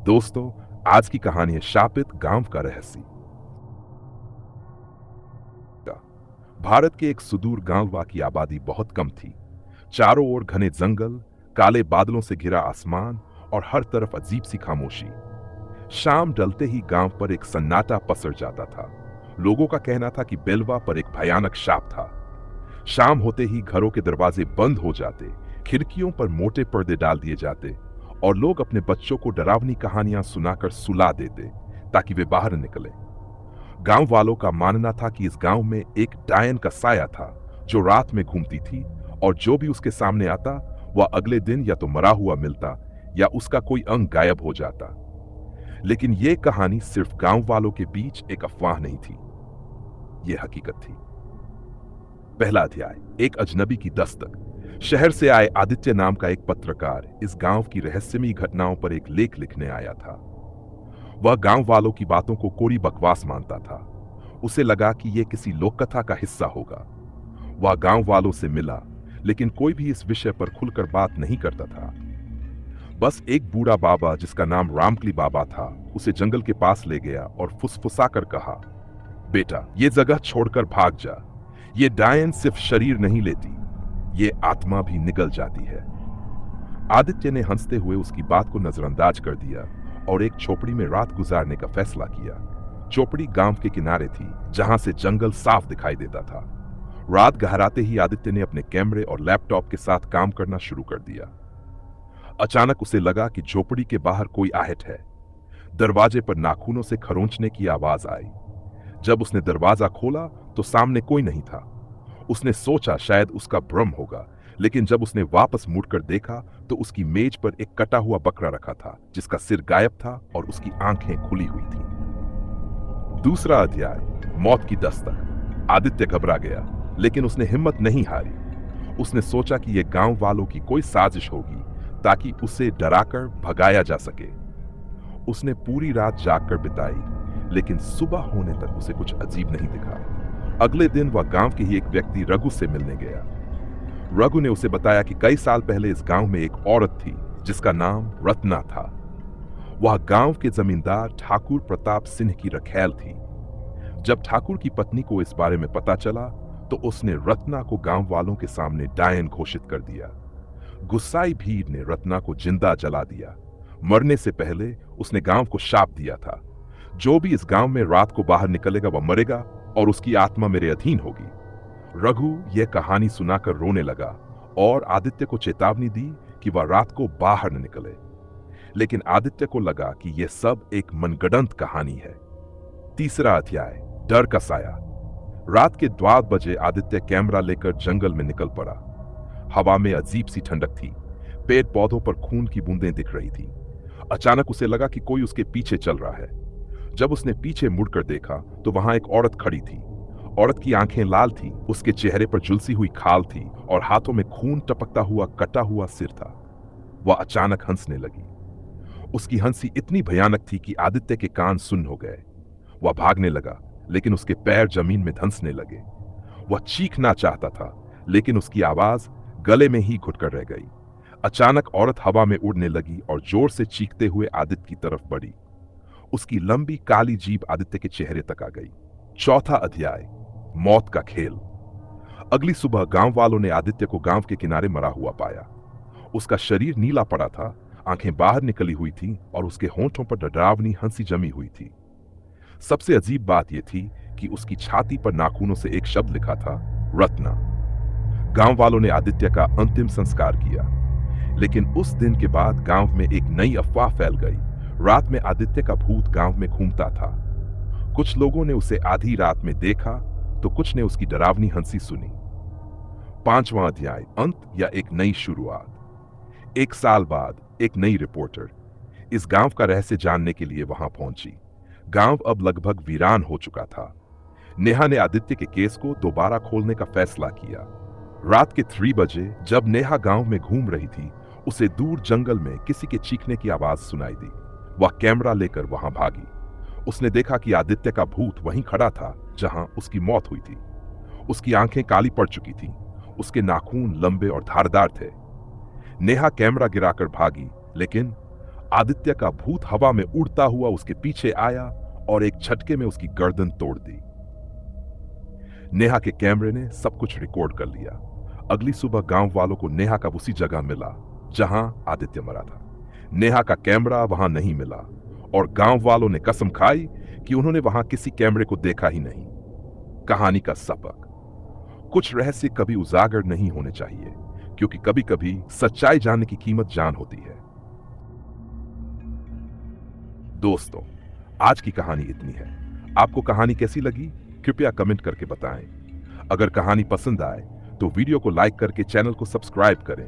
दोस्तों, आज की कहानी है शापित गांव का रहस्य। भारत के एक सुदूर गांव की आबादी बहुत कम थी। चारों ओर घने जंगल, काले बादलों से घिरा आसमान और हर तरफ अजीब सी खामोशी। शाम ढलते ही गांव पर एक सन्नाटा पसर जाता था। लोगों का कहना था कि बेलवा पर एक भयानक शाप था। शाम होते ही घरों के दरवाजे बंद हो जाते, खिड़कियों पर मोटे पर्दे डाल दिए जाते और लोग अपने बच्चों को डरावनी कहानियां सुनाकर सुला देते ताकि वे बाहर निकले। गांव वालों का मानना था कि इस गांव में एक डायन का साया था जो रात में घूमती थी और जो भी उसके सामने आता वह अगले दिन या तो मरा हुआ मिलता या उसका कोई अंग गायब हो जाता। लेकिन यह कहानी सिर्फ गांव वालों के बीच एक अफवाह नहीं थी, यह हकीकत थी। पहला अध्याय, एक अजनबी की दस्तक। शहर से आए आदित्य नाम का एक पत्रकार इस गांव की रहस्यमयी घटनाओं पर एक लेख लिखने आया था। वह गांव वालों की बातों को कोरी बकवास मानता था। उसे लगा कि यह किसी लोककथा का हिस्सा होगा। वह गांव वालों से मिला, लेकिन कोई भी इस विषय पर खुलकर बात नहीं करता था। बस एक बूढ़ा बाबा जिसका नाम रामकली बाबा था उसे जंगल के पास ले गया और फुसफुसाकर कहा, बेटा, ये जगह छोड़कर भाग जा। ये डायन सिर्फ शरीर नहीं लेती, ये आत्मा भी निगल जाती है। आदित्य ने हंसते हुए उसकी बात को नजरअंदाज कर दिया और एक झोपड़ी में रात गुजारने का फैसला किया। झोपड़ी गांव के किनारे थी, जहां से जंगल साफ दिखाई देता था। रात गहराते ही आदित्य ने अपने कैमरे और लैपटॉप के साथ काम करना शुरू कर दिया। अचानक उसे लगा कि झोपड़ी के बाहर कोई आहट है। दरवाजे पर नाखूनों से खरोंचने की आवाज आई। जब उसने दरवाजा खोला तो सामने कोई नहीं था। उसने सोचा शायद उसका भ्रम होगा, लेकिन जब उसने वापस मुड़कर देखा तो उसकी मेज पर एक कटा हुआ बकरा रखा था जिसका सिर गायब था और उसकी आंखें खुली हुई थीं। दूसरा अध्याय, मौत की दस्तक। आदित्य घबरा गया, लेकिन उसने हिम्मत नहीं हारी। उसने सोचा कि यह गांव वालों की कोई साजिश होगी ताकि उसे डराकर भगाया जा सके। उसने पूरी रात जागकर बिताई, लेकिन सुबह होने तक उसे कुछ अजीब नहीं दिखा। अगले दिन वह गांव के ही एक व्यक्ति रघु से मिलने गया। रघु ने उसे बताया कि कई साल पहले इस गांव में एक औरत थी जिसका नाम रत्ना था। वह गांव के जमींदार ठाकुर प्रताप सिंह की रखैल थी। जब ठाकुर की पत्नी को इस बारे में पता चला तो उसने रत्ना को गांव वालों के सामने डायन घोषित कर दिया। गुस्साई भीड़ ने रत्ना को जिंदा जला दिया। मरने से पहले उसने गांव को शाप दिया था, जो भी इस गांव में रात को बाहर निकलेगा वह मरेगा और उसकी आत्मा मेरे अधीन होगी। रघु यह कहानी सुनाकर रोने लगा और आदित्य को चेतावनी दी कि वह रात को बाहर न निकले। लेकिन आदित्य को लगा कि यह सब एक मनगढ़ंत कहानी है। तीसरा अध्याय, डर का साया। रात के 12 बजे आदित्य कैमरा लेकर जंगल में निकल पड़ा। हवा में अजीब सी ठंडक थी। पेड़ पौधों पर खून की बूंदें दिख रही थी। अचानक उसे लगा कि कोई उसके पीछे चल रहा है। जब उसने पीछे मुड़कर देखा तो वहां एक औरत खड़ी थी। औरत की आंखें लाल थी, उसके चेहरे पर झुलसी हुई खाल थी और हाथों में खून टपकता हुआ कटा हुआ सिर था। वह अचानक हंसने लगी। उसकी हंसी इतनी भयानक थी कि आदित्य के कान सुन्न हो गए। वह भागने लगा, लेकिन उसके पैर जमीन में धंसने लगे। वह चीखना चाहता था, लेकिन उसकी आवाज गले में ही घुटकर रह गई। अचानक औरत हवा में उड़ने लगी और जोर से चीखते हुए आदित्य की तरफ बढ़ी। उसकी लंबी काली जीभ आदित्य के चेहरे तक आ गई। चौथा अध्याय, मौत का खेल। अगली सुबह गांव वालों ने आदित्य को गांव के किनारे मरा हुआ पाया। उसका शरीर नीला पड़ा था, आंखें बाहर निकली हुई थीं और उसके होंठों पर डरावनी हंसी जमी हुई थी। सबसे अजीब बात यह थी कि उसकी छाती पर नाखूनों से एक शब्द लिखा था, रत्ना। गांव वालों ने आदित्य का अंतिम संस्कार किया, लेकिन उस दिन के बाद गांव में एक नई अफवाह फैल गई। रात में आदित्य का भूत गांव में घूमता था। कुछ लोगों ने उसे आधी रात में देखा तो कुछ ने उसकी डरावनी हंसी सुनी। पांचवां अध्याय, अंत या एक नई शुरुआत। 1 साल बाद एक नई रिपोर्टर इस गांव का रहस्य जानने के लिए वहां पहुंची। गांव अब लगभग वीरान हो चुका था। नेहा ने आदित्य के केस को दोबारा खोलने का फैसला किया। रात के 3 बजे जब नेहा गांव में घूम रही थी, उसे दूर जंगल में किसी के चीखने की आवाज सुनाई दी। वह कैमरा लेकर वहां भागी। उसने देखा कि आदित्य का भूत वहीं खड़ा था जहां उसकी मौत हुई थी। उसकी आंखें काली पड़ चुकी थीं, उसके नाखून लंबे और धारदार थे। नेहा कैमरा गिराकर भागी, लेकिन आदित्य का भूत हवा में उड़ता हुआ उसके पीछे आया और एक झटके में उसकी गर्दन तोड़ दी। नेहा के कैमरे ने सब कुछ रिकॉर्ड कर लिया। अगली सुबह गांव वालों को नेहा का उसी जगह मिला जहां आदित्य मरा था। नेहा का कैमरा वहां नहीं मिला और गांव वालों ने कसम खाई कि उन्होंने वहां किसी कैमरे को देखा ही नहीं। कहानी का सबक, कुछ रहस्य कभी उजागर नहीं होने चाहिए, क्योंकि कभी कभी सच्चाई जानने की कीमत जान होती है। दोस्तों, आज की कहानी इतनी है। आपको कहानी कैसी लगी कृपया कमेंट करके बताएं। अगर कहानी पसंद आए तो वीडियो को लाइक करके चैनल को सब्सक्राइब करें।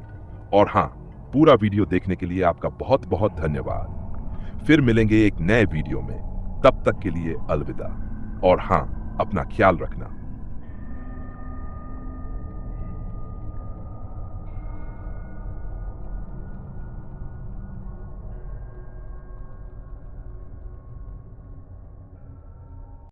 और हां, पूरा वीडियो देखने के लिए आपका बहुत बहुत धन्यवाद। फिर मिलेंगे एक नए वीडियो में। तब तक के लिए अलविदा। और हां, अपना ख्याल रखना।